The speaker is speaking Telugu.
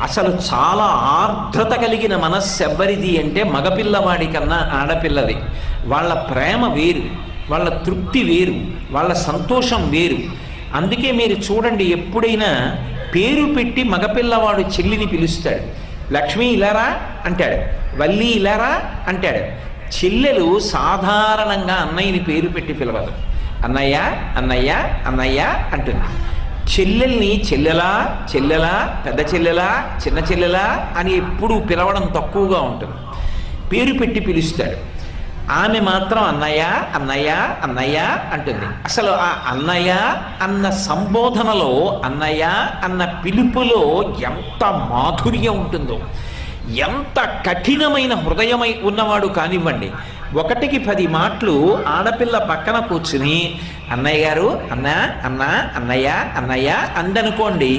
అసలు చాలా ఆర్ద్రత కలిగిన మనస్సు ఎవ్వరిది అంటే మగపిల్లవాడి కన్నా ఆడపిల్లది. వాళ్ళ ప్రేమ వేరు, వాళ్ళ తృప్తి వేరు, వాళ్ళ సంతోషం వేరు. అందుకే మీరు చూడండి, ఎప్పుడైనా పేరు పెట్టి మగపిల్లవాడు చెల్లిని పిలుస్తాడు. లక్ష్మి ఇలారా అంటాడు, వల్లి ఇలారా అంటాడు. చెల్లెలు సాధారణంగా అన్నయ్యని పేరు పెట్టి పిలవదు. అన్నయ్య అన్నయ్య అన్నయ్య అంటుంది. చెల్లెల్ని చెల్లెలా చెల్లెలా, పెద్ద చెల్లెలా, చిన్న చెల్లెలా అని ఎప్పుడూ పిలవడం తక్కువగా ఉంటుంది. పేరు పెట్టి పిలుస్తాడు. ఆమె మాత్రం అన్నయ్య అన్నయ్య అన్నయ్య అంటుంది. అసలు ఆ అన్నయ్య అన్న సంబోధనలో, అన్నయ్య అన్న పిలుపులో ఎంత మాధుర్యం ఉంటుందో, ఎంత కఠినమైన హృదయమై ఉన్నవాడు కానివ్వండి, 1కి 10 మాటలు ఆడపిల్ల పక్కన కూర్చుని అన్నయ్య గారు అన్న అన్న అన్నయ్య అన్నయ్య అందనుకోండి,